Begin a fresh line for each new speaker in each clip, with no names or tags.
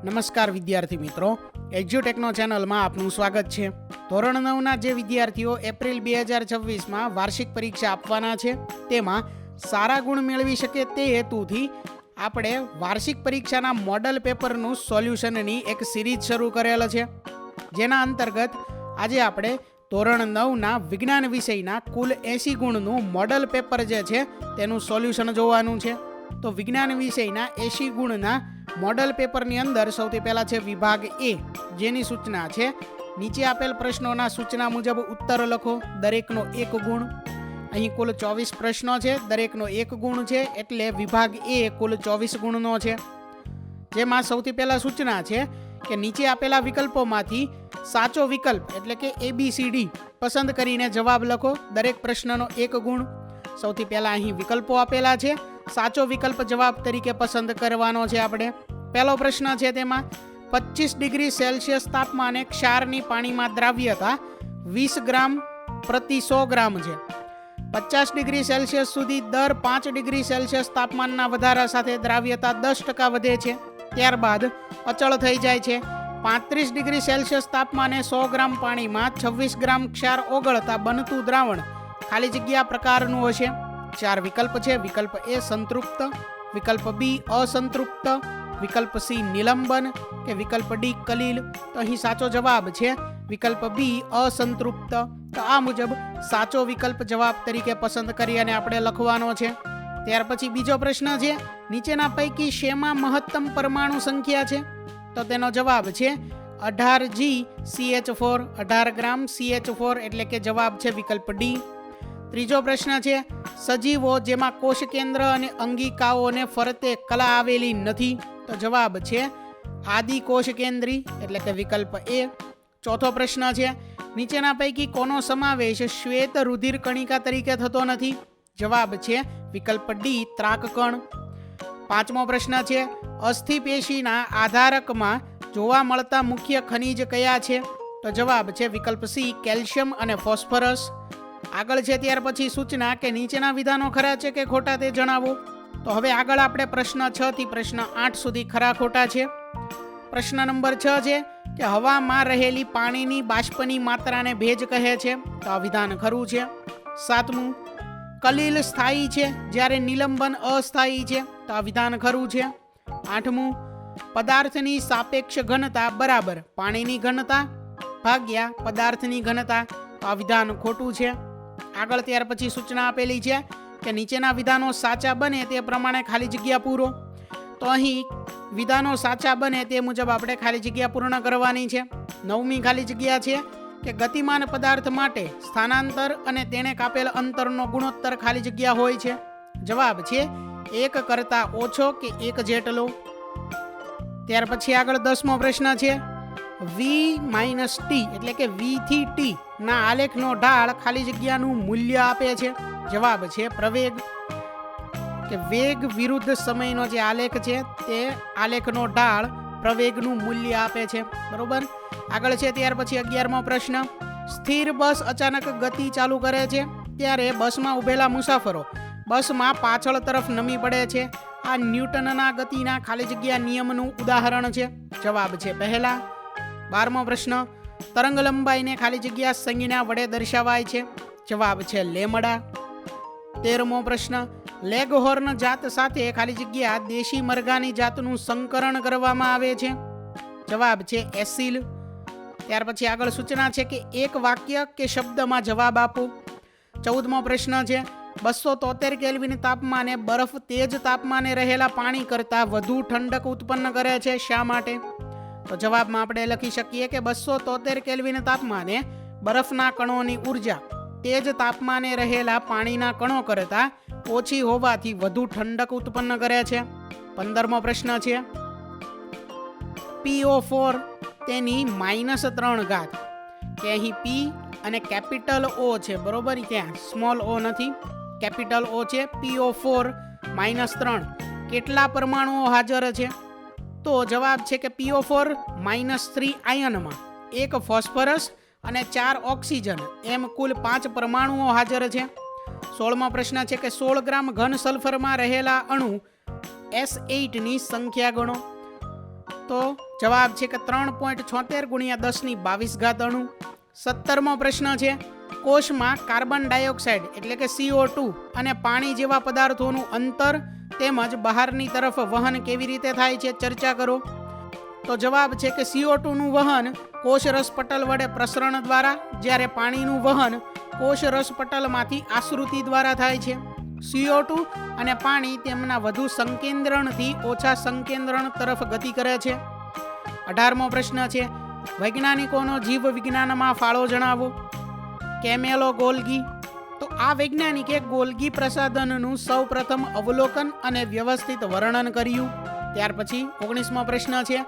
નમસ્કાર વિદ્યાર્થી મિત્રો, એજ્યુટેકનો ચેનલમાં આપનું સ્વાગત છે. ધોરણ 9ના જે વિદ્યાર્થીઓ એપ્રિલ 2026માં વાર્ષિક પરીક્ષા આપવાના છે તેમાં સારા ગુણ મેળવી શકે તે હેતુથી આપણે વાર્ષિક પરીક્ષાના મોડલ પેપરનું સોલ્યુશનની એક સિરીઝ શરૂ કરેલ છે, જેના અંતર્ગત આજે આપણે ધોરણ 9ના વિજ્ઞાન વિષયના કુલ 80 ગુણનું મોડલ પેપર જે છે તેનું સોલ્યુશન જોવાનું છે. તો વિજ્ઞાન વિષયના 80 ગુણના મોડલ પેપરની અંદર સૌથી પહેલાં છે વિભાગ એ, જેની સૂચના છે નીચે આપેલ પ્રશ્નોના સૂચના મુજબ ઉત્તર લખો, દરેકનો 1 ગુણ. અહીં કુલ 24 પ્રશ્નો છે, દરેકનો 1 ગુણ છે, એટલે વિભાગ એ કુલ 24 ગુણનો છે. જેમાં સૌથી પહેલાં સૂચના છે કે નીચે આપેલા વિકલ્પોમાંથી સાચો વિકલ્પ એટલે કે ABCD પસંદ કરીને જવાબ લખો, દરેક પ્રશ્નનો 1 ગુણ. સૌથી પહેલાં અહીં વિકલ્પો આપેલા છે, સાચો વિકલ્પ જવાબ તરીકે પસંદ કરવાનો છે આપણે. પહેલો પ્રશ્ન છે તેમાં 25 ડિગ્રી સેલ્સિયસ તાપમાને ક્ષારની પાણીમાં દ્રાવ્યતા 20 ગ્રામ પ્રતિ 100 ગ્રામ છે. 50 ડિગ્રી સેલ્સિયસ સુધી દર 5 ડિગ્રી સેલ્સિયસ તાપમાનના વધારા સાથે દ્રાવ્યતા 10% વધે છે, ત્યારબાદ અચળ થઈ જાય છે. 35 ડિગ્રી સેલ્સિયસ તાપમાને 100 ગ્રામ પાણીમાં 26 ગ્રામ ક્ષાર ઓગળતા બનતું દ્રાવણ ખાલી જગ્યા પ્રકારનું હશે. 4 વિકલ્પ છે. વિકલ્પ એ સંતૃપ્ત, વિકલ્પ બી અસંતૃપ્ત, વિકલ્પ સી નિલંબન કે વિકલ્પ ડી કલીલ. તો અહીં સાચો જવાબ છે વિકલ્પ બી અસંતૃપ્ત. તો આ મુજબ સાચો વિકલ્પ જવાબ તરીકે પસંદ કરી અને આપણે લખવાનો છે. ત્યાર પછી બીજો પ્રશ્ન છે, નીચેના પૈકી શેમાં મહત્તમ પરમાણુ સંખ્યા છે? તો તેનો જવાબ છે 18G CH4, 18 ગ્રામ CH4, એટલે કે જવાબ છે વિકલ્પ ડી. ત્રીજો પ્રશ્ન છે, સજીવો જેમાં કોષ કેન્દ્ર અને અંગિકાઓને ફરતે કલા આવેલી નથી. તો જવાબ છે આદિ કોષ કેન્દ્રી, એટલે કે વિકલ્પ એ. ચોથો પ્રશ્ન છે, નીચેના પૈકી કોનો સમાવેશ શ્વેત રુધિર કણિકા તરીકે થતો નથી? જવાબ છે વિકલ્પ ડી ત્રાકકણ. પાંચમો પ્રશ્ન છે, અસ્થિપેશીના આધારકમાં જોવા મળતા મુખ્ય ખનિજ કયા છે? તો જવાબ છે વિકલ્પ સી કેલ્શિયમ અને ફોસ્ફરસ. આગળ છે ત્યાર પછી સૂચના કે નીચેના વિધાનો ખરા છે કે ખોટા તે જણાવો. તો હવે આગળ આપણે પ્રશ્ન 6 થી પ્રશ્ન 8 સુધી ખરા ખોટા છે. પ્રશ્ન નંબર 6 છે કે હવામાં રહેલી પાણીની બાષ્પની માત્રાને ભેજ કહે છે. તો આ વિધાન ખરું છે. 7મું, કલીલ સ્થાયી છે જ્યારે નિલંબન અસ્થાયી છે. તો આ વિધાન ખરું છે. 8મું, પદાર્થની સાપેક્ષ ઘનતા બરાબર પાણીની ઘનતા ભાગ્યા પદાર્થની ઘનતા. તો આ વિધાન ખોટું છે. આગળ ત્યાર પછી સૂચના આપેલી છે કે નીચેના વિધાનો સાચા બને તે પ્રમાણે ખાલી જગ્યા પૂરો. તો અહીં વિધાનો સાચા બને તે મુજબ આપણે ખાલી જગ્યા પૂર્ણ કરવાની છે. 9મી ખાલી જગ્યા છે કે ગતિમાન પદાર્થ માટે સ્થાનાંતર અને તેણે કાપેલ અંતરનો ગુણોત્તર ખાલી જગ્યા હોય છે. જવાબ છે 1 કરતાં ઓછો કે 1 જેટલો. ત્યાર પછી આગળ 10મો પ્રશ્ન છે, V - T એટલે કે V થી T ના આલેખનો ઢાળ ખાલી જગ્યાનું મૂલ્ય આપે છે. જવાબ છે પ્રવેગ, કે વેગ વિરુદ્ધ સમયનો જે આલેખ છે તે આલેખનો ઢાળ પ્રવેગનું મૂલ્ય આપે છે. બરોબર. આગળ છે ત્યાર પછી 11મો પ્રશ્ન, સ્થિર બસ અચાનક ગતિ ચાલુ કરે છે ત્યારે બસમાં ઉભેલા મુસાફરો બસમાં પાછળ તરફ નમી પડે છે. આ ન્યૂટનના ગતિના ખાલી જગ્યા નિયમનું ઉદાહરણ છે. જવાબ છે પહેલા. 12મો પ્રશ્ન, તરંગ લંબાઈને ખાલી જગ્યા સંજ્ઞા વડે દર્શાવાય છે. જવાબ છે લેમડા. 13મો પ્રશ્ન, લેગહોર્ન જાત સાથે ખાલી જગ્યા દેશી મરઘાની જાતનું સંકરણ કરવામાં આવે છે. જવાબ છે એસિલ. ત્યાર પછી આગળ સૂચના છે કે એક વાક્ય કે શબ્દમાં જવાબ આપો. 14મો પ્રશ્ન છે, 273 કેલ્વિન તાપમાને બરફ તેજ તાપમાને રહેલા પાણી કરતાં વધુ ઠંડક ઉત્પન્ન કરે છે, શા માટે? તો જવાબમાં આપણે લખી શકીએ કે 273 કેલ્વિન તાપમાને બરફના કણોની ઉર્જા તેજ તાપમાને રહેલા પાણીના કણો કરતાં ઓછી હોવાથી વધુ ઠંડક ઉત્પન્ન કરે છે. 15મો પ્રશ્ન છે, PO4 તેની -3 કે અહીં P અને કેપિટલ O છે, બરોબર, ત્યાં સ્મોલ o નથી, કેપિટલ O છે. PO4 -3 કેટલા પરમાણુઓ હાજર છે? તો જવાબ છે કે PO4 -3 આયનમાં 1 ફોસ્ફરસ અને 4 ઓક્સિજન એમ કુલ 5 પરમાણુઓ હાજર છે. 16મો પ્રશ્ન છે કે 16 ગ્રામ ઘન સલ્ફરમાં રહેલા અણુ S8 ની સંખ્યા ગણો. તો જવાબ છે કે 3.76 ગુણ્યા 10⁻22 અણુ. 17મો પ્રશ્ન છે, કોષમાં કાર્બન ડાયોક્સાઇડ એટલે કે CO2 અને પાણી જેવા પદાર્થોનું અંતર તેમજ બહારની તરફ વહન કેવી રીતે થાય છે, ચર્ચા કરો. તો જવાબ છે કે CO2 નું વહન કોષ રસપટલ વડે પ્રસરણ દ્વારા, જ્યારે પાણીનું વહન કોષ રસપટલમાંથી આશ્રુતિ દ્વારા થાય છે. CO2 અને પાણી તેમના વધુ સંકેન્દ્રણથી ઓછા સંકેન્દ્રણ તરફ ગતિ કરે છે. 18મો પ્રશ્ન છે, વૈજ્ઞાનિકોનો જીવ વિજ્ઞાનમાં ફાળો જણાવો. કેમેલો ગોલ્ગી. તો આ વૈજ્ઞાનિકે ગોલ્ગી પ્રસાધનનું સૌ પ્રથમ અવલોકન અને વ્યવસ્થિત વર્ણન કર્યું. ત્યાર પછી 19મો પ્રશ્ન છે,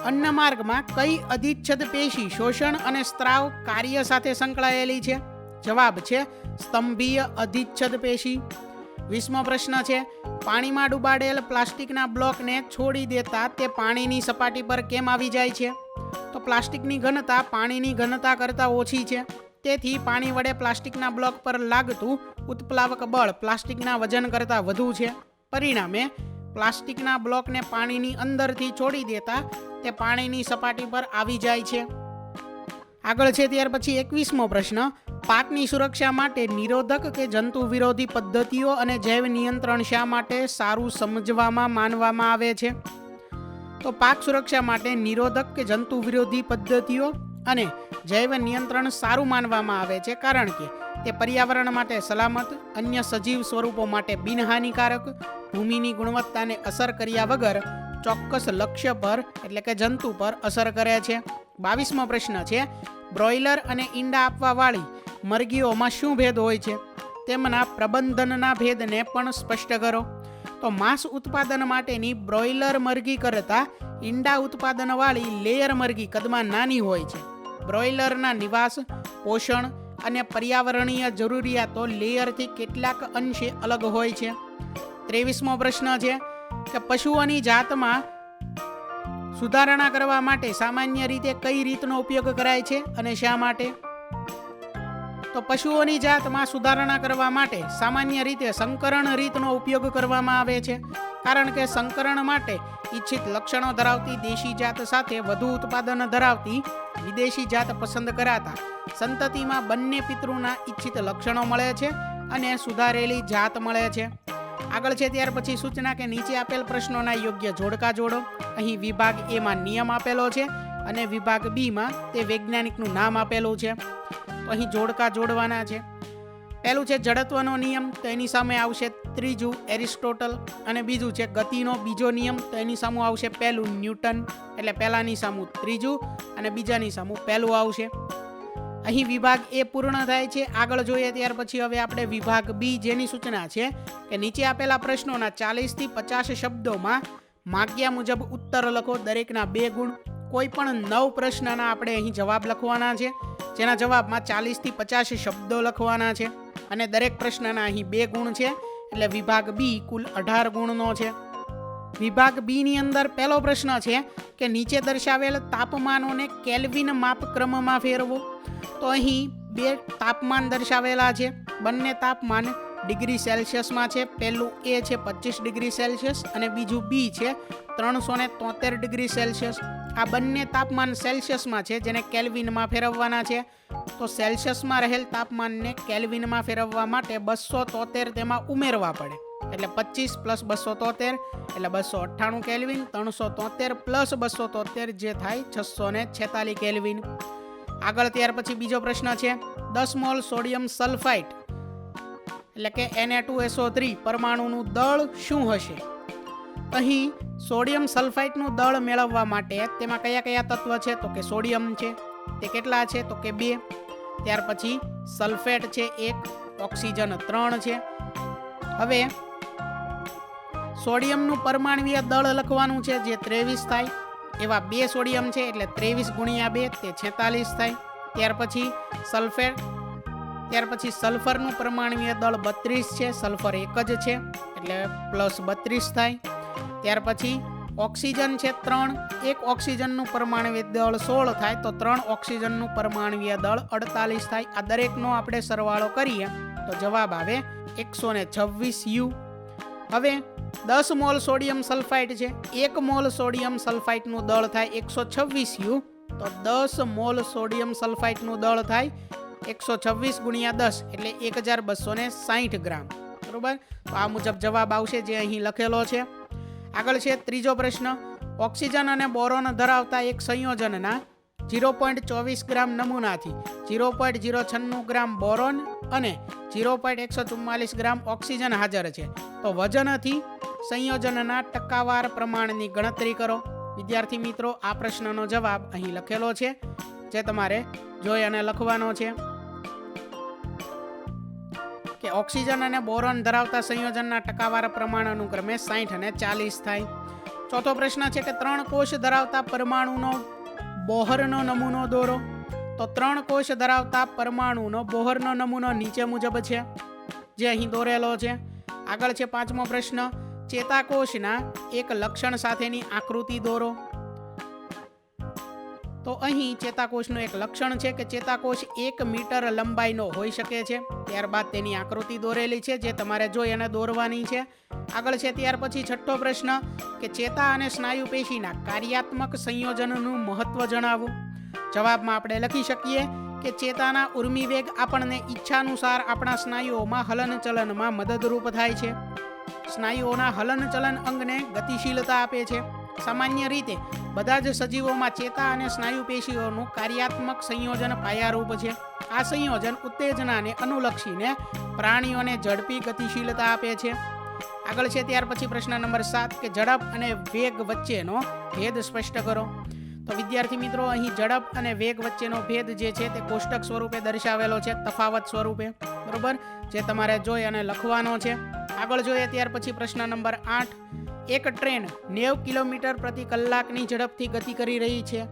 અન્નમાર્ગમાં કઈ અધિચ્છદ પેશી શોષણ અને સ્ત્રાવ કાર્ય સાથે સંકળાયેલી છે? જવાબ છે સ્તંભીય અધિચ્છદ પેશી. 20મો પ્રશ્ન છે, પાણીમાં ડૂબાડેલ પ્લાસ્ટિકના બ્લોકને છોડી દેતા તે પાણીની સપાટી પર કેમ આવી જાય છે? તો પ્લાસ્ટિકની ઘનતા પાણીની ઘનતા કરતાં ઓછી છે, તેથી પાણી વડે પ્લાસ્ટિકના બ્લોક પર લાગતું ઉત્પ્લાવક બળ પ્લાસ્ટિકના વજન કરતાં વધુ છે. પરિણામે પ્લાસ્ટિકના બ્લોકને પાણીની અંદરથી છોડી દેતા તે પાણીની સપાટી પર આવી જાય છે. આગળ છે ત્યાર પછી 21મો પ્રશ્ન, પાકની સુરક્ષા માટે નિરોધક કે જંતુ વિરોધી પદ્ધતિઓ અને જૈવ નિયંત્રણ શા માટે સારું સમજવામાં માનવામાં આવે છે? તો પાક સુરક્ષા માટે નિરોધક કે જંતુ વિરોધી પદ્ધતિઓ અને જૈવ નિયંત્રણ સારું માનવામાં આવે છે, કારણ કે તે પર્યાવરણ માટે સલામત, અન્ય સજીવ સ્વરૂપો માટે બિનહાનિકારક, ભૂમિની ગુણવત્તાને અસર કર્યા વગર ચોક્કસ લક્ષ્ય પર એટલે કે જંતુ પર અસર કરે છે. 22મો પ્રશ્ન છે, બ્રોઇલર અને ઈંડા આપવા વાળી મરઘીઓમાં શું ભેદ હોય છે? તેમના પ્રબંધનના ભેદને પણ સ્પષ્ટ કરો. તો માંસ ઉત્પાદન માટેની બ્રોઇલર મરઘી કરતાં ઈંડા ઉત્પાદન વાળી લેયર મરઘી કદમાં નાની હોય છે. બ્રોઇલરના નિવાસ, પોષણ અને પર્યાવરણીય જરૂરિયાતો લેયરથી કેટલાક અંશે અલગ હોય છે. 23મો પ્રશ્ન છે કે પશુઓની જાતમાં સુધારણા કરવા માટે સામાન્ય રીતે કઈ રીતનો ઉપયોગ કરાય છે અને શા માટે? તો પશુઓની જાતમાં સુધારણા કરવા માટે સામાન્ય રીતે સંકરણ રીતનો ઉપયોગ કરવામાં આવે છે, કારણ કે સંકરણ માટે ઈચ્છિત લક્ષણો ધરાવતી દેશી જાત સાથે વધુ ઉત્પાદન ધરાવતી વિદેશી જાત પસંદ કરાતા સંતતિમાં બંને પિતૃના ઈચ્છિત લક્ષણો મળે છે અને સુધારેલી જાત મળે છે. આગળ છે ત્યાર પછી સૂચના કે નીચે આપેલ પ્રશ્નોના યોગ્ય જોડકા જોડો. અહીં વિભાગ એ માં નિયમ આપેલો છે અને વિભાગ બી માં તે વૈજ્ઞાનિકનું નામ આપેલું છે. તો અહીં જોડકા જોડવાના છે. પહેલું છે જડત્વનો નિયમ, તો એની સામે આવશે ત્રીજું એરિસ્ટોટલ, અને બીજું છે ગતિનો બીજો નિયમ, તો એની સામે આવશે પહેલું ન્યૂટન. એટલે પહેલાની સામું ત્રીજું અને બીજાની સામું પહેલું આવશે. અહીં વિભાગ એ પૂર્ણ થાય છે. આગળ જોઈએ ત્યાર પછી હવે આપણે વિભાગ બી, જેની સૂચના છે કે નીચે આપેલા પ્રશ્નોના 40 થી 50 શબ્દોમાં માગ્યા મુજબ ઉત્તર લખો, દરેકના 2 ગુણ. કોઈ પણ 9 પ્રશ્નના આપણે અહીં જવાબ લખવાના છે, જેના જવાબમાં 40 થી 50 શબ્દો લખવાના છે અને દરેક પ્રશ્નના અહીં 2 ગુણ છે, એટલે વિભાગ બી કુલ 18 ગુણનો છે. વિભાગ બી ની અંદર પહેલો પ્રશ્ન છે કે નીચે દર્શાવેલ તાપમાનોને કેલ્વિન માપક્રમમાં ફેરવો. તો અહીં 2 તાપમાન દર્શાવેલા છે. બંને તાપમાન ડિગ્રી સેલ્સિયસમાં છે. પહેલું એ છે 25 ડિગ્રી સેલ્સિયસ અને બીજું બી છે 373 ડિગ્રી સેલ્સિયસ. આ બંને તાપમાન સેલ્સિયસમાં છે, જેને કેલ્વિનમાં ફેરવવાના છે. તો સેલ્સિયસમાં રહેલ તાપમાનને કેલ્વિનમાં ફેરવવા માટે 273 તેમાં ઉમેરવા પડે, એટલે 25 + 273 એટલે 298 કેલ્વિન, 373 + 273 જે થાય 646 કેલ્વિન. આગળ ત્યાર પછી બીજો પ્રશ્ન છે 10 મોલ સોડિયમ સલ્ફાઇટ એટલે કે Na2SO3 પરમાણુનું દળ શું હશે? અહીં સોડિયમ સલ્ફાઇટનું દળ મેળવવા માટે તેમાં કયા કયા તત્વ છે? તો કે સોડિયમ છે, તે કેટલા છે? તો કે 2. ત્યાર પછી સલ્ફેટ છે 1, ઓક્સિજન 3 છે. હવે સોડિયમનું પરમાણુય દળ લખવાનું છે, જે 23 થાય. એવા 2 સોડિયમ છે એટલે 23 × 2 તે 46 થાય. ત્યાર પછી સલ્ફરનું પરમાણુય દળ 32 છે, સલ્ફર 1 જ છે એટલે +32 થાય. ત્યાર પછી ઓક્સિજન છે 3, 1 ઓક્સિજનનું પરમાણુય દળ 16 થાય, તો 3 ઓક્સિજનનું પરમાણુય દળ 48 થાય. આ દરેકનો આપણે સરવાળો કરીએ તો જવાબ આવે 126 U. હવે 10 મોલ સોડિયમ સલ્ફાઇડ છે, 1 મોલ સોડિયમ સલ્ફાઇડનું દળ થાય 126 યુ, તો 10 મોલ સોડિયમ સલ્ફાઇડનું દળ થાય 126 ગુણ્યા 10 એટલે 1260 ગ્રામ. બરોબર, તો આ મુજબ જવાબ આવશે જે અહીં લખેલો છે. આગળ છે ત્રીજો પ્રશ્ન. ઓક્સિજન અને બોરોન ધરાવતા એક સંયોજનના 0.24 ગ્રામ નમૂનાથી 0.096 ગ્રામ બોરોન અને 0.144 ગ્રામ ઓક્સિજન હાજર છે, તો વજનથી સંયોજનના ટકાવાર પ્રમાણની ગણતરી કરો. વિદ્યાર્થી મિત્રો, આ પ્રશ્નનો જવાબ અહીં લખેલો છે જે તમારે જોઈ અને લખવાનો છે કે ઓક્સિજન અને બોરોન ધરાવતા સંયોજનના ટકાવાર પ્રમાણ અનુક્રમે 60 અને 40 થાય. ચોથો પ્રશ્ન છે કે 3 કોષ ધરાવતા પરમાણુનો બોહરનો નમૂનો દોરો. તો 3 કોષ ધરાવતા પરમાણુનો બોહરનો નમૂનો નીચે મુજબ છે જે અહીં દોરેલો છે. આગળ છે પાંચમો પ્રશ્ન. ચેતાકોષના એક લક્ષણ સાથેની આકૃતિ દોરો. તો અહીં ચેતાકોષનું એક લક્ષણ છે કે ચેતાકોષ 1 મીટર લંબાઈનો હોઈ શકે છે. ત્યારબાદ તેની આકૃતિ દોરેલી છે જે તમારે જોઈ અને દોરવાની છે. આગળ છે ત્યાર પછી છઠ્ઠો પ્રશ્ન કે ચેતા અને સ્નાયુ પેશીના કાર્યાત્મક સંયોજનનું મહત્વ જણાવો. જવાબમાં આપણે લખી શકીએ કે ચેતાના ઉર્મિ વેગ આપણને ઈચ્છાનુસાર આપણા સ્નાયુઓમાં હલનચલનમાં મદદરૂપ થાય છે. સ્નાયુઓના હલનચલન અંગને ગતિશીલતા આપે છે. સામાન્ય રીતે બધા જ સજીવોમાં ચેતા અને સ્નાયુ પેશીઓનું કાર્યાત્મક સંયોજન પાયારૂપ છે. આ સંયોજન ઉત્તેજનાને અનુલક્ષીને પ્રાણીઓને ઝડપી ગતિશીલતા આપે છે. આગળ છે ત્યાર પછી પ્રશ્ન નંબર 7 કે ઝડપ અને વેગ વચ્ચેનો ભેદ સ્પષ્ટ કરો. તો વિદ્યાર્થી મિત્રો, અહીં ઝડપ અને વેગ વચ્ચેનો ભેદ જે છે તે કોષ્ટક સ્વરૂપે દર્શાવેલો છે, તફાવત સ્વરૂપે. બરોબર, જે તમારે જોઈ અને લખવાનો છે. આગળ જોઈએ ત્યાર પછી પ્રશ્ન નંબર 8. એક ટ્રેન 90 કિલોમીટર પ્રતિ કલાકની ઝડપથી ગતિ કરી રહી છે.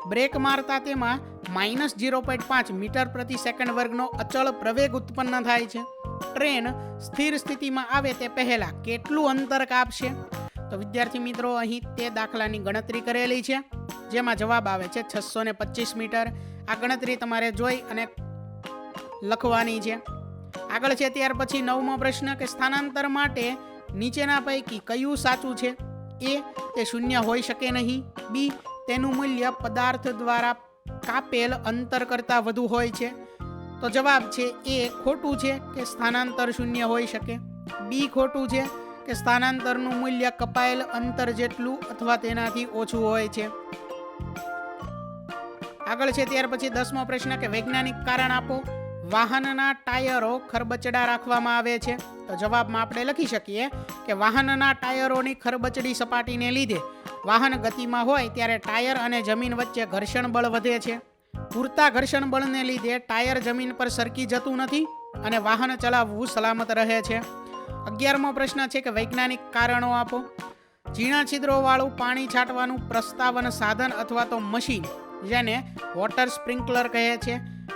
બ્રેક મારતા તેમાં -0.5 મીટર પ્રતિ સેકન્ડ વર્ગનો અચળ પ્રવેગ ઉત્પન્ન થાય છે. ટ્રેન સ્થિર સ્થિતિમાં આવે તે પહેલા કેટલું અંતર કાપશે? તો વિદ્યાર્થી મિત્રો, અહીં તે દાખલાની ગણતરી કરેલી છે જેમાં જવાબ આવે છે 625 મીટર. આ ગણતરી તમારે જોઈ અને લખવાની છે. આગળ છે ત્યાર પછી 9મો પ્રશ્ન કે સ્થાનાંતર માટે નીચેના પૈકી કયું સાચું છે? એ, તે શૂન્ય હોઈ શકે નહીં. બી, તેનું મૂલ્ય પદાર્થ દ્વારા કાપેલ અંતર કરતાં વધુ હોય છે. તો જવાબ છે એ ખોટું છે કે સ્થાનાંતર શૂન્ય હોઈ શકે. બી ખોટું છે કે સ્થાનાંતરનું મૂલ્ય કપાયેલ અંતર જેટલું અથવા તેનાથી ઓછું હોય છે. આગળ છે ત્યાર પછી 10મો પ્રશ્ન કે વૈજ્ઞાનિક કારણ આપો. વાહનના ટાયરો ખરબચડા રાખવામાં આવે છે. તો જવાબમાં આપણે લખી શકીએ કે વાહનના ટાયરોની ખરબચડી સપાટીને લીધે વાહન ગતિમાં હોય ત્યારે ટાયર અને જમીન વચ્ચે ઘર્ષણ બળ વધે છે. પૂરતા ઘર્ષણ બળને લીધે ટાયર જમીન પર સરકી જતું નથી અને વાહન ચલાવવું સલામત રહે છે. 11મો પ્રશ્ન છે કે વૈજ્ઞાનિક કારણો આપો. ઝીણા છિદ્રોવાળું પાણી છાંટવાનું પ્રસ્તાવન સાધન અથવા તો મશીન, જેને વોટર સ્પ્રિંકલર કહે છે,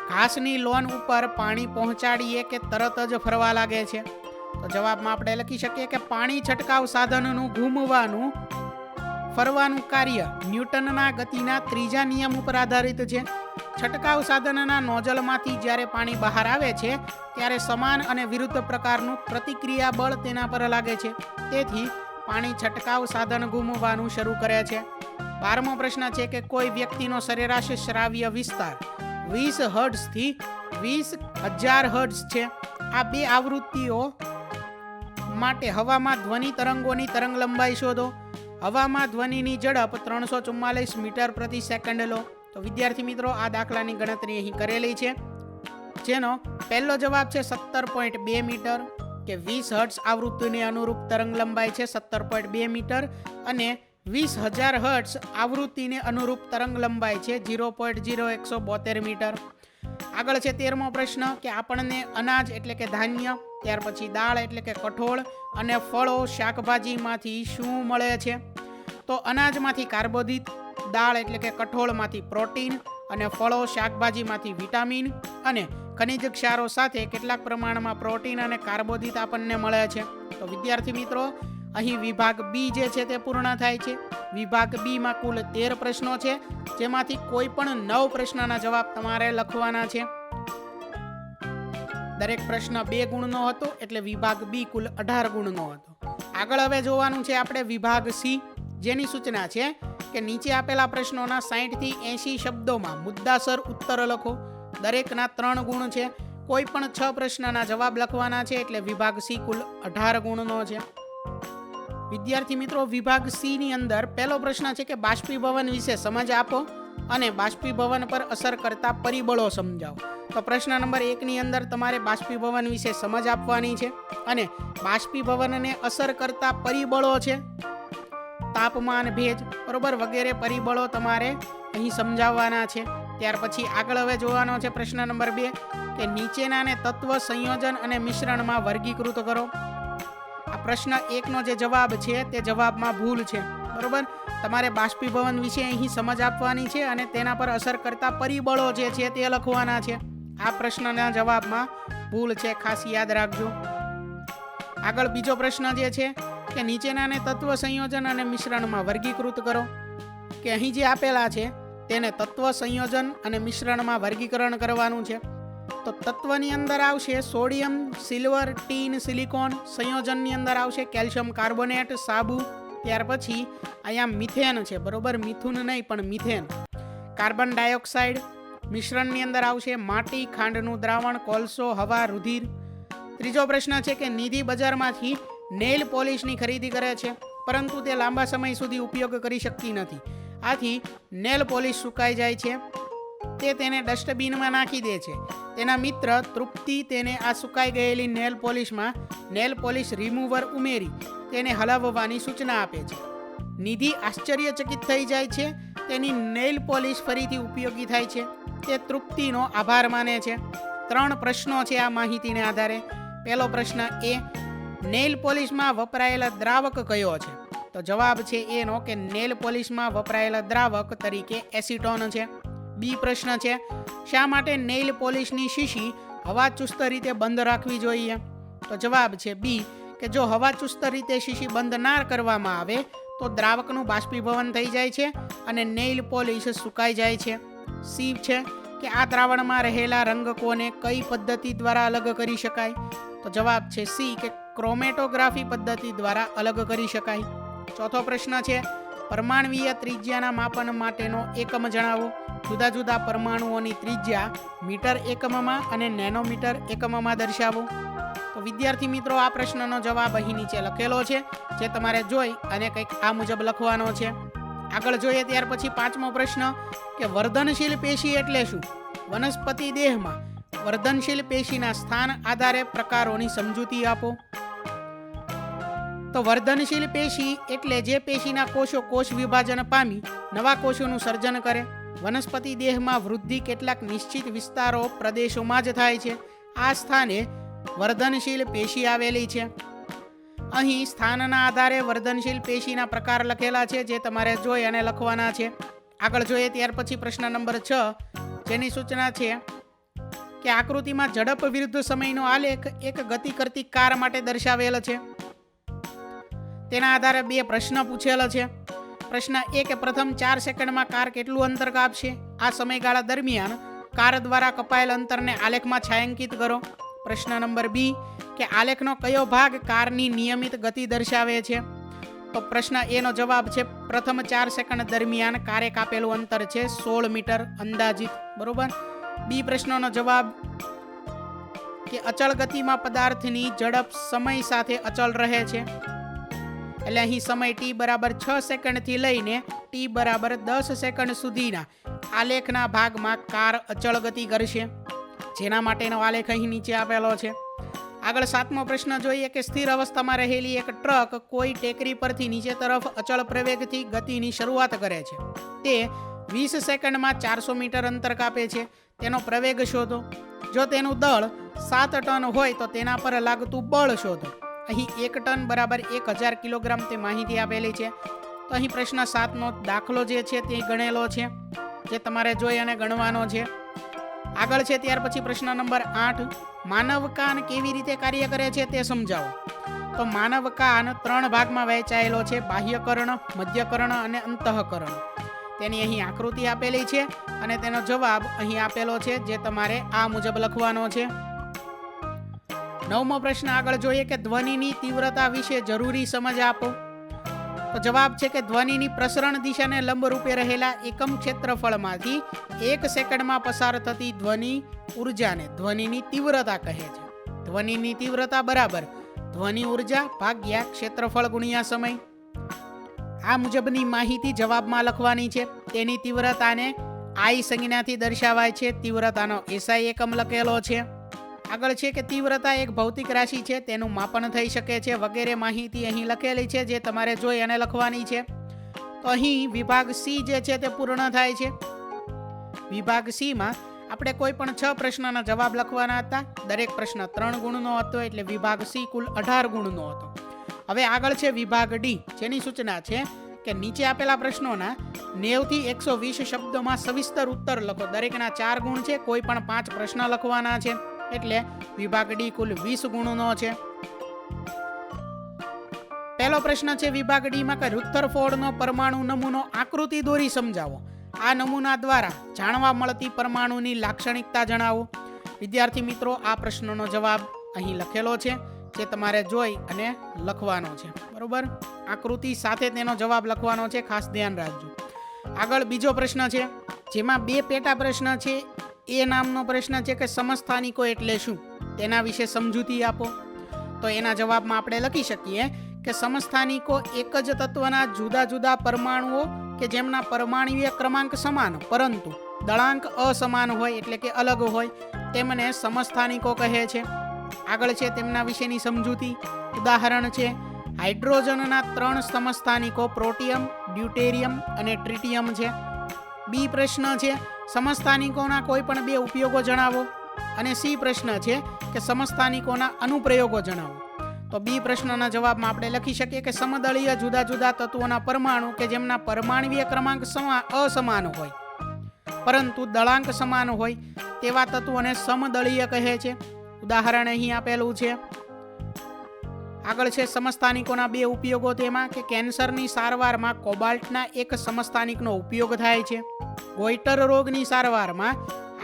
ઘાસની લોન ઉપર પાણી પહોંચાડીએ કે તરત જ ફરવા લાગે છે. તો જવાબમાં આપણે લખી શકીએ કે પાણી છંટકાવ સાધનનું ઘૂમવાનું ફરવાનું કાર્ય ન્યૂટનના ગતિના ત્રીજા નિયમ ઉપર આધારિત છે. છંટકાવ સાધનના નોઝલમાંથી જ્યારે પાણી બહાર આવે છે ત્યારે સમાન અને વિરુદ્ધ પ્રકારનું પ્રતિક્રિયા બળ તેના પર લાગે છે. તેથી પાણી છંટકાવ સાધન ઘૂમવાનું શરૂ કરે છે. 12મો પ્રશ્ન છે કે કોઈ વ્યક્તિનો સરેરાશ શ્રાવ્ય વિસ્તાર 20 હર્ટ્ઝથી 20,000 હર્ટ્ઝ છે. આ બે આવૃત્તિઓ માટે હવામાં ધ્વનિ તરંગોની તરંગ લંબાઈ શોધો. હવામાં ધ્વનિની ઝડપ 344 મીટર પ્રતિ સેકન્ડ લો. તો વિદ્યાર્થી મિત્રો, આ દાખલાની ગણતરી અહીં કરેલી છે જેનો પહેલો જવાબ છે 17.2 મીટર કે 20 હર્ટ્ઝ આવૃત્તિને અનુરૂપ તરંગ લંબાઈ છે 17.2 મીટર અને 20,000 હર્ટ્ઝ આવૃત્તિને અનુરૂપ તરંગ લંબાઈ છે 0.0172 મીટર. આગળ છે 13મો પ્રશ્ન કે આપણને અનાજ એટલે કે ધાન્ય, ત્યાર પછી દાળ એટલે કે કઠોળ અને ફળો શાકભાજીમાંથી શું મળે છે? તો અનાજમાંથી કાર્બોદિત, દાળ એટલે કે કઠોળમાંથી પ્રોટીન અને ફળો શાકભાજીમાંથી વિટામિન અને ખનિજ ક્ષારો સાથે કેટલાક પ્રમાણમાં પ્રોટીન અને કાર્બોદિત આપણને મળે છે. તો વિદ્યાર્થી મિત્રો, અહીં વિભાગ બી જે છે તે પૂર્ણ થાય છે. વિભાગ બી માં કુલ 13 પ્રશ્નો છે જેમાંથી કોઈ પણ 9 પ્રશ્નના જવાબ તમારે લખવાના છે. દરેક પ્રશ્ન 2 ગુણનો હતો એટલે વિભાગ બી કુલ 18 ગુણનો હતો. આગળ હવે જોવાનું છે આપણે વિભાગ સી, જેની સૂચના છે કે નીચે આપેલા પ્રશ્નોના 60 થી 80 શબ્દોમાં મુદ્દાસર ઉત્તર લખો. દરેકના 3 ગુણ છે. કોઈ પણ 6 પ્રશ્નના જવાબ લખવાના છે, એટલે વિભાગ સી કુલ 18 ગુણનો છે. વિદ્યાર્થી મિત્રો, વિભાગ સી ની અંદર પહેલો પ્રશ્ન છે કે બાષ્પીભવન વિશે સમજ આપો અને બાષ્પીભવન પર અસર કરતા પરિબળો સમજાવો. તો પ્રશ્ન નંબર 1 ની અંદર તમારે બાષ્પીભવન વિશે સમજ આપવાની છે અને બાષ્પીભવનને અસર કરતા પરિબળો છે તાપમાન, ભેજ, બરોબર, વગેરે પરિબળો તમારે અહીં સમજાવવાના છે. ત્યાર પછી આગળ હવે જોવાનો છે પ્રશ્ન નંબર 2 કે નીચેનાને તત્વ સંયોજન અને મિશ્રણમાં વર્ગીકૃત કરો. આ પ્રશ્ન 1 નો જે જવાબ છે તે જવાબમાં ભૂલ છે, બરોબર. તમારે બાષ્પીભવન વિશે અહીં સમજ આપવાની છે અને તેના પર અસર કરતા પરિબળો જે છે તે લખવાના છે. આ પ્રશ્નના જવાબમાં ભૂલ છે, ખાસ યાદ રાખજો. આગળ બીજો પ્રશ્ન જે છે કે નીચેનાને તત્વ સંયોજન અને મિશ્રણમાં વર્ગીકૃત કરો. કે અહીં જે આપેલા છે તેને તત્વ સંયોજન અને મિશ્રણમાં વર્ગીકરણ કરવાનું છે. તો તત્વની અંદર આવશે સોડિયમ, સિલ્વર, ટીન, સિલિકોન. સંયોજનની અંદર આવશે કેલ્શિયમ કાર્બોનેટ, સાબુ. ત્યાર પછી અહીંયા મિથેન છે, બરોબર, મિથુન નહીં પણ મિથેન. Carbon dioxide. મિશ્રણની અંદર આવશે માટી, ખાંડનું દ્રાવણ, કોલસો, હવા, રુધિર. ત્રીજો પ્રશ્ન છે કે નિધિ બજારમાંથી નેલ પોલિશની ખરીદી કરે છે, પરંતુ તે લાંબા સમય સુધી ઉપયોગ કરી શકતી નથી. આથી નેલ પોલિશ સુકાઈ જાય છે. તે તેને ડસ્ટબિનમાં નાખી દે છે. તેના મિત્ર તૃપ્તિ તેને આ સુકાઈ ગયેલી નેલ પોલિશમાં નેલ પોલિશ રિમૂવર ઉમેરી તેને હલાવવાની સૂચના આપે છે. નિધિ આશ્ચર્યચકિત થઈ જાય છે. તેની નેલ પોલિશ ફરીથી ઉપયોગી થાય છે. તે તૃપ્તિનો આભાર માને છે. 3 પ્રશ્નો છે આ માહિતીને આધારે. પહેલો પ્રશ્ન એ, નેલ પોલિશમાં વપરાયેલા દ્રાવક કયો છે? તો જવાબ છે એનો કે નેલ પોલિશમાં વપરાયેલા દ્રાવક તરીકે એસિટોન છે. બી પ્રશ્ન છે, શા માટે નેલ પોલિશની શીશી હવાચુસ્ત રીતે બંધ રાખવી જોઈએ? તો જવાબ છે બી, કે જો હવાચુસ્ત રીતે શીશી બંધ ના કરવામાં આવે તો દ્રાવકનું બાષ્પીભવન થઈ જાય છે અને નેલ પોલિશ સુકાઈ જાય છે. સી છે કે આ દ્રાવણમાં રહેલા રંગકોને કઈ પદ્ધતિ દ્વારા અલગ કરી શકાય? તો જવાબ છે સી, કે ક્રોમેટોગ્રાફી પદ્ધતિ દ્વારા અલગ કરી શકાય. ચોથો પ્રશ્ન છે, પરમાણ્વીય ત્રિજ્યાના માપન માટેનો એકમ જણાવો. જુદા જુદા પરમાણુઓની ત્રિજ્યા મીટર એકમમાં અને નેનોમીટર એકમમાં દર્શાવો. તો વિદ્યાર્થી મિત્રો, આ પ્રશ્નનો જવાબ અહીં નીચે લખેલો છે, જે તમારે જોઈ અને કંઈક આ મુજબ લખવાનો છે. આગળ જોઈએ ત્યાર પછી 5મો પ્રશ્ન કે વર્ધનશીલ પેશી એટલે શું? વનસ્પતિ દેહમાં વર્ધનશીલ પેશીના સ્થાન આધારે પ્રકારોની સમજૂતી આપો. તો વર્ધનશીલ પેશી એટલે જે પેશીના કોષો કોષ વિભાજન પામી નવા કોષોનું સર્જન કરે. વનસ્પતિ દેહમાં વૃદ્ધિ કેટલાક નિશ્ચિત વિસ્તારો પ્રદેશોમાં જ થાય છે. આ સ્થાને વર્ધનશીલ પેશી આવેલી છે. અહીં સ્થાનના આધારે વર્ધનશીલ પેશીના પ્રકાર લખેલા છે, જે તમારે જોઈ અને લખવાના છે. આગળ જોઈએ ત્યાર પછી પ્રશ્ન નંબર 6, જેની સૂચના છે કે આકૃતિમાં ઝડપ વિરુદ્ધ સમયનો આલેખ એક ગતિ કરતી કાર માટે દર્શાવેલ છે. તેના આધારે 2 પ્રશ્ન પૂછેલા છે. પ્રશ્ન એ કે પ્રથમ 4 સેકન્ડમાં કાર કેટલું અંતર કાપશે? આ સમયગાળા દરમિયાન કાર દ્વારા કપાયેલ અંતરને આલેખમાં છાંયાંકિત કરો. પ્રશ્ન નંબર બી કે આલેખનો કયો ભાગ કારની નિયમિત ગતિ દર્શાવે છે? તો પ્રશ્ન એનો જવાબ છે પ્રથમ 4 સેકન્ડ દરમિયાન કારે કાપેલું અંતર છે 16 મીટર અંદાજિત, બરોબર. બી પ્રશ્નનો જવાબ કે અચળ ગતિમાં પદાર્થની ઝડપ સમય સાથે અચળ રહે છે. એટલે અહીં સમય t બરાબર 6 સેકન્ડથી લઈને t બરાબર 10 સેકન્ડ સુધીના આલેખના ભાગમાં કાર અચળ ગતિ કરશે, જેના માટેનો આલેખ અહીં નીચે આપેલો છે. આગળ 7મો પ્રશ્ન જોઈએ કે સ્થિર અવસ્થામાં રહેલી એક ટ્રક કોઈ ટેકરી પરથી નીચે તરફ અચળ પ્રવેગથી ગતિની શરૂઆત કરે છે. તે 20 સેકન્ડમાં 400 મીટર અંતર કાપે છે. તેનો પ્રવેગ શોધો. જો તેનું દળ 7 ટન હોય તો તેના પર લાગતું બળ શોધો. અહીં 1 ટન બરાબર 1000 કિલોગ્રામ તે માહિતી આપેલી છે. તો અહીં પ્રશ્ન 7નો દાખલો જે છે તે ગણેલો છે, જે તમારે જોઈ અને ગણવાનો છે. આગળ છે ત્યાર પછી પ્રશ્ન નંબર 8, માનવ કાન કેવી રીતે કાર્ય કરે છે તે સમજાવો. તો માનવ કાન 3 ભાગમાં વહેંચાયેલો છે, બાહ્યકર્ણ, મધ્યકર્ણ અને અંતઃકર્ણ. તેની અહીં આકૃતિ આપેલી છે અને તેનો જવાબ અહીં આપેલો છે, જે તમારે આ મુજબ લખવાનો છે. 9મો પ્રશ્ન આગળ જોઈએ કે ધ્વનિની તીવ્રતા વિશે જરૂરી સમજ આપો. તો જવાબ છે કે ધ્વનિની પ્રસરણ દિશાને લંબરૂપે રહેલા એકમ ક્ષેત્રફળમાંથી 1 સેકન્ડમાં પસાર થતી ધ્વનિ ઉર્જાને ધ્વનિની તીવ્રતા કહે છે. ધ્વનિની તીવ્રતા બરાબર ધ્વનિ ઉર્જા ભાગ્યા ક્ષેત્રફળ ગુણ્યા સમય. આ મુજબની માહિતી જવાબમાં લખવાની છે. તેની તીવ્રતાને આઈ સંજ્ઞાથી દર્શાવાય છે. તીવ્રતાનો એસઆઈ એકમ લખેલો છે. આગળ છે કે તીવ્રતા એક ભૌતિક રાશિ છે, તેનું માપન થઈ શકે છે વગેરે માહિતી અહીં લખેલી છે, જે તમારે જોઈ અને લખવાની છે. તો અહીં વિભાગ સી જે છે તે પૂર્ણ થાય છે. વિભાગ સી માં આપણે કોઈ પણ 6 પ્રશ્નના જવાબ લખવાના હતા. દરેક પ્રશ્ન 3 ગુણનો હતો, એટલે વિભાગ સી કુલ 18 ગુણનો હતો. હવે આગળ છે વિભાગ ડી, જેની સૂચના છે કે નીચે આપેલા પ્રશ્નોના 90 થી 120 શબ્દોમાં સવિસ્તર ઉત્તર લખો. દરેકના 4 ગુણ છે, કોઈ પણ 5 પ્રશ્ન લખવાના છે, એટલે વિભાગ ડી કુલ 20 ગુણનો છે. પહેલો પ્રશ્ન છે વિભાગ ડી માં કે રુથરફોર્ડનો પરમાણુ નમૂનો આકૃતિ દોરી સમજાવો. આ નમૂના દ્વારા જાણવા મળતી પરમાણુની લાક્ષણિકતા જણાવો. વિદ્યાર્થી મિત્રો, આ પ્રશ્નનો જવાબ અહીં લખેલો છે, જે તમારે જોઈ અને લખવાનો છે. બરોબર, આકૃતિ સાથે તેનો જવાબ લખવાનો છે, ખાસ ધ્યાન રાખજો. આગળ બીજો પ્રશ્ન છે, જેમાં 2 પેટા પ્રશ્ન છે. એ નામનો પ્રશ્ન છે કે સમસ્થાનિકો એટલે શું, તેના વિશે સમજૂતી આપો. તો એના જવાબમાં આપણે લખી શકીએ કે સમસ્થાનિકો એક જ તત્વના જુદા જુદા પરમાણુઓ કે જેમના પરમાણુય ક્રમાંક સમાન પરંતુ દળાંક અસમાન હોય, એટલે કે અલગ હોય, તેમને સમસ્થાનિકો કહે છે. આગળ છે તેમના વિશેની સમજૂતી. ઉદાહરણ છે હાઇડ્રોજનના 3 સમસ્થાનિકો પ્રોટિયમ, ડ્યુટેરિયમ અને ટ્રિટિયમ છે. બી પ્રશ્ન છે સમસ્થાનિકોના કોઈ પણ 2 ઉપયોગો જણાવો. અને સી પ્રશ્ન છે કે સમસ્થાનિકોના અનુપ્રયોગો જણાવો. તો બી પ્રશ્નના જવાબમાં આપણે લખી શકીએ કે સમદળીય જુદા જુદા તત્વોના પરમાણુ કે જેમના પરમાણુય ક્રમાંક અસમાન હોય પરંતુ દળાંક સમાન હોય તેવા તત્વોને સમદળીય કહે છે. ઉદાહરણ અહીં આપેલું છે. આગળ છે સમસ્થાનિકોના 2 ઉપયોગો. તેમાં કે કેન્સરની સારવારમાં કોબાલ્ટના એક સમસ્થાનિકનો ઉપયોગ થાય છે. ગોઈટર રોગની સારવારમાં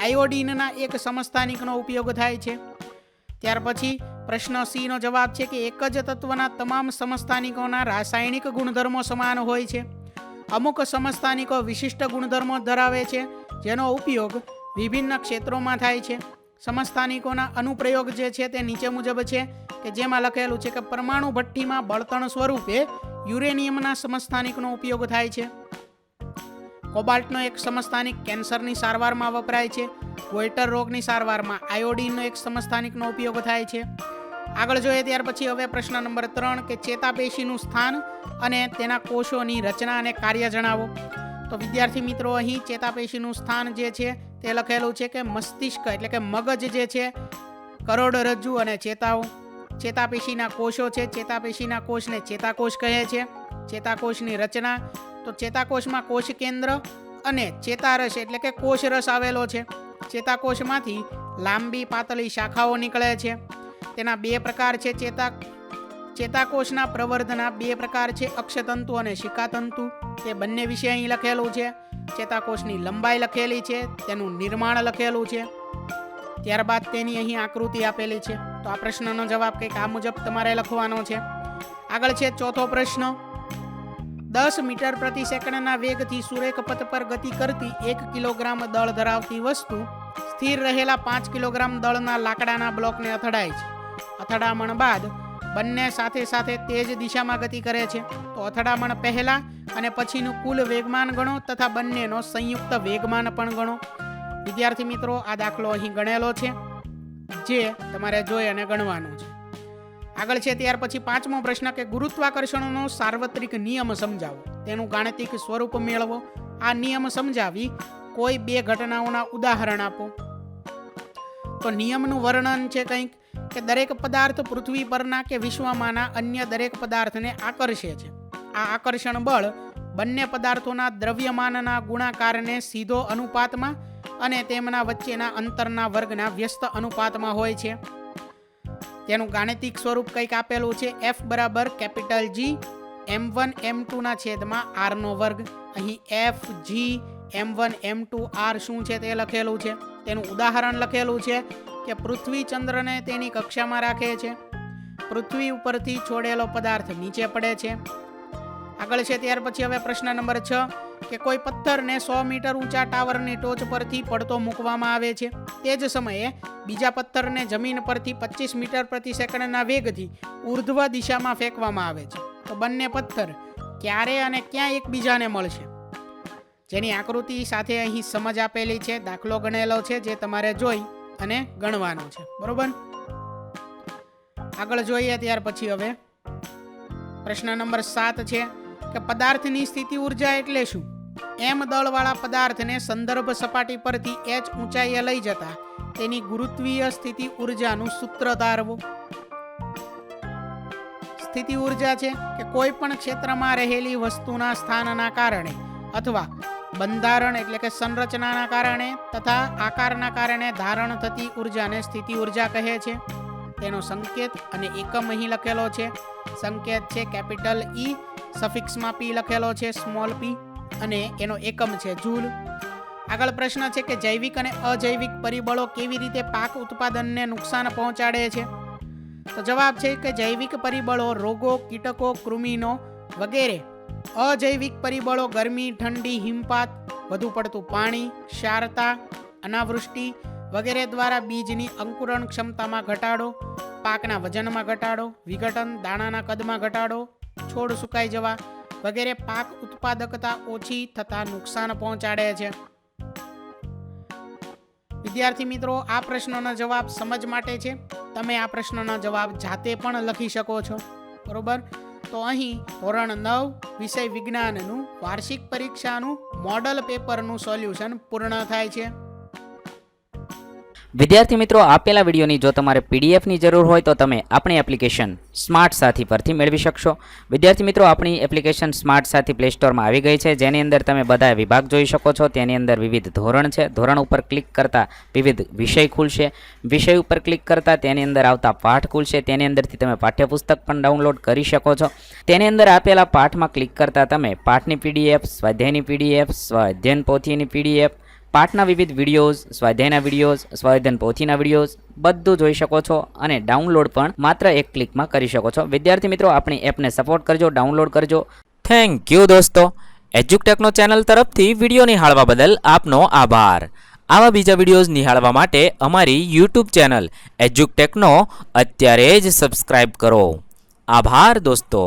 આયોડીનના એક સમસ્થાનિકનો ઉપયોગ થાય છે. ત્યાર પછી પ્રશ્ન સી નો જવાબ છે કે એક જ તત્વના તમામ સમસ્થાનિકોના રાસાયણિક ગુણધર્મો સમાન હોય છે. અમુક સમસ્થાનિકો વિશિષ્ટ ગુણધર્મો ધરાવે છે, જેનો ઉપયોગ વિભિન્ન ક્ષેત્રોમાં થાય છે. સમસ્થાનિકોના અનુપ્રયોગ જે છે તે નીચે મુજબ છે, કે જેમાં લખેલું છે કે પરમાણુ ભઠ્ઠીમાં બળતણ સ્વરૂપે યુરેનિયમના સમસ્થાનિકનો ઉપયોગ થાય છે. કોબાલ્ટનો એક સમસ્થાનિક કેન્સરની સારવારમાં વપરાય છે. ગોઈટર રોગની સારવારમાં આયોડીનનો એક સમસ્થાનિકનો ઉપયોગ થાય છે. આગળ જોઈએ ત્યાર પછી હવે પ્રશ્ન નંબર 3 કે ચેતાપેશીનું સ્થાન અને તેના કોષોની રચના અને કાર્ય જણાવો. તો વિદ્યાર્થી મિત્રો, અહીં ચેતાપેશીનું સ્થાન જે છે તે લખેલું છે કે મસ્તિષ્ક એટલે કે મગજ જે છે, કરોડરજ્જુ અને ચેતાઓ. ચેતાપેશીના કોષો છે, ચેતાપેશીના કોષને ચેતાકોષ કહે છે. ચેતાકોષની રચના, તો ચેતાકોષમાં કોષ કેન્દ્ર અને ચેતારસ એટલે કે કોષરસ આવેલો છે. ચેતાકોષમાંથી લાંબી પાતળી શાખાઓ નીકળે છે. તેના 2 પ્રકાર છે. ચેતાકોષના પ્રવર્ધના 2 પ્રકાર છે, અક્ષતંતુ અને શિખાતંતુ. તે બંને વિશે અહીં લખેલું છે. ચેતાકોષની લંબાઈ લખેલી છે, તેનું નિર્માણ લખેલું છે. ત્યારબાદ તેની અહીં આકૃતિ આપેલી છે. તો આ પ્રશ્નનો જવાબ કંઈક આ મુજબ તમારે લખવાનો છે. આગળ છે ચોથો પ્રશ્ન. 10 મીટર પ્રતિ સેકન્ડના વેગથી સુરેખપથ પર ગતિ કરતી 1 કિલોગ્રામ દળ ધરાવતી વસ્તુ સ્થિર રહેલા 5 કિલોગ્રામ દળના લાકડાના બ્લોકને અથડાય છે. અથડામણ બાદ બંને સાથે સાથે તેજ દિશામાં ગતિ કરે છે. તો અથડામણ પહેલા અને પછીનું કુલ વેગમાન ગણો તથા બંનેનો સંયુક્ત વેગમાન પણ ગણો. વિદ્યાર્થી મિત્રો, આ દાખલો અહીં ગણેલો છે, જે તમારે જોઈ અને ગણવાનું છે. આગળ છે ત્યાર પછી 5મો પ્રશ્ન કે ગુરુત્વાકર્ષણનો સાર્વત્રિક નિયમ સમજાવો. તેનું ગાણિતિક સ્વરૂપ મેળવો. આ નિયમ સમજાવી કોઈ 2 ઘટનાઓના ઉદાહરણ આપો. તો નિયમનું વર્ણન છે કંઈક કે દરેક પદાર્થ પૃથ્વી પરના કે વિશ્વમાંના અન્ય દરેક પદાર્થને આકર્ષે છે. આ આકર્ષણ બળ બંને પદાર્થોના દ્રવ્યમાનના ગુણાકારને સીધો અનુપાતમાં અને તેમના વચ્ચેના અંતરના વર્ગના વ્યસ્ત અનુપાતમાં હોય છે. તેનું ગાણિતિક સ્વરૂપ કંઈક આપેલું છે. F બરાબર કેપિટલ G m1 m2 ના છેદમાં r નો વર્ગ. અહીં F G m1 m2 r શું છે તે લખેલું છે. તેનું ઉદાહરણ લખેલું છે કે પૃથ્વી ચંદ્રને તેની કક્ષામાં રાખે છે? પૃથ્વી ઉપરથી છોડેલો પદાર્થ નીચે પડે છે. આગળ છે ત્યાર પછી હવે પ્રશ્ન નંબર 6 કે કોઈ પથ્થરને 100 મીટર ઊંચા ટાવરની ટોચ પરથી પડતો મૂકવામાં આવે છે. તે જ સમયે બીજા પથ્થરને જમીન પરથી 25 મીટર પ્રતિ સેકન્ડના વેગથી ઉર્ધ્વ દિશામાં ફેંકવામાં આવે છે. તો બંને પથ્થર ક્યારે અને ક્યાં એકબીજાને મળશે? જેની આકૃતિ સાથે અહીં સમજ આપેલી છે, દાખલો ગણેલો છે, જે તમારે જોઈ અને ગણવાનો છે. બરોબર, આગળ જોઈએ ત્યાર પછી હવે પ્રશ્ન નંબર 7 છે કે પદાર્થની સ્થિતિ ઉર્જા એટલે શું? એમ દળવાળા પદાર્થને સંદર્ભ સપાટી પરથી h ઊંચાઈએ લઈ જતા તેની ગુરુત્વીય સ્થિતિ ઉર્જાનું સૂત્ર ધારવો. સ્થિતિ ઉર્જા છે કે કોઈ પણ ક્ષેત્રમાં રહેલી વસ્તુના સ્થાનના કારણે અથવા બંધારણ એટલે કે સંરચનાના કારણે તથા આકારના કારણે ધારણ થતી ઉર્જાને સ્થિતિ ઉર્જા કહે છે. તેનો સંકેત અને એકમ અહીં લખેલો છે. સંકેત છે કેપિટલ E, સફિક્સમાં P લખેલો છે સ્મોલ p, અને એનો એકમ છે જૂલ. આગળ પ્રશ્ન છે કે જૈવિક અને અજૈવિક પરિબળો કેવી રીતે પાક ઉત્પાદનને નુકસાન પહોંચાડે છે? તો જવાબ છે કે જૈવિક પરિબળો રોગો, કીટકો, કૃમિનો વગેરે. અજૈવિક પરિબળો ગરમી, ઠંડી, હિમપાત, વધુ પડતું પાણી, ક્ષારતા, અનાવૃષ્ટિ વગેરે દ્વારા બીજની અંકુરણ ક્ષમતામાં ઘટાડો, પાકના વજનમાં ઘટાડો, વિઘટન, દાણાના કદમાં ઘટાડો, છોડ સુકાઈ જવા વગેરે પાક ઉત્પાદકતા ઓછી થતા નુકસાન પહોંચાડે છે. વિદ્યાર્થી મિત્રો, આ પ્રશ્નોનો જવાબ સમજ માટે છે. તમે આ પ્રશ્નનો જવાબ જાતે પણ લખી શકો છો. બરોબર, તો અહીં ધોરણ 9 વિષય વિજ્ઞાનનું વાર્ષિક પરીક્ષાનું મોડલ પેપરનું સોલ્યુશન પૂર્ણ થાય છે.
વિદ્યાર્થી મિત્રો, આપેલા વિડીયોની જો તમારે પીડીએફની જરૂર હોય તો તમે આપણી એપ્લિકેશન સ્માર્ટ સાથી પરથી મેળવી શકશો. વિદ્યાર્થી મિત્રો, આપણી એપ્લિકેશન સ્માર્ટ સાથી પ્લે સ્ટોરમાં આવી ગઈ છે, જેની અંદર તમે બધા વિભાગ જોઈ શકો છો. તેની અંદર વિવિધ ધોરણ છે. ધોરણ ઉપર ક્લિક કરતાં વિવિધ વિષય ખુલશે. વિષય ઉપર ક્લિક કરતાં તેની અંદર આવતા પાઠ ખુલશે. તેની અંદરથી તમે પાઠ્યપુસ્તક પણ ડાઉનલોડ કરી શકો છો. તેની અંદર આપેલા પાઠમાં ક્લિક કરતાં તમે પાઠની પીડીએફ, સ્વાધ્યાયની પીડીએફ, સ્વાધ્યાયન પોથીની પીડીએફ, પાઠના વિવિધ વિડીયોઝ, સ્વાધ્યાયના વિડીયોઝ, સ્વાધ્યાયન પોથીના વિડીયોઝ બધું જોઈ શકો છો અને ડાઉનલોડ પણ માત્ર એક ક્લિકમાં કરી શકો છો. વિદ્યાર્થી મિત્રો, આપણી એપને સપોર્ટ કરજો, ડાઉનલોડ કરજો. થેન્ક યુ દોસ્તો. એજ્યુકટેકનો ચેનલ તરફથી વિડીયો નિહાળવા બદલ આપનો આભાર. આવા બીજા વિડીયોઝ નિહાળવા માટે અમારી યુટ્યુબ ચેનલ એજ્યુકટેકનો અત્યારે જ સબસ્ક્રાઇબ કરો. આભાર દોસ્તો.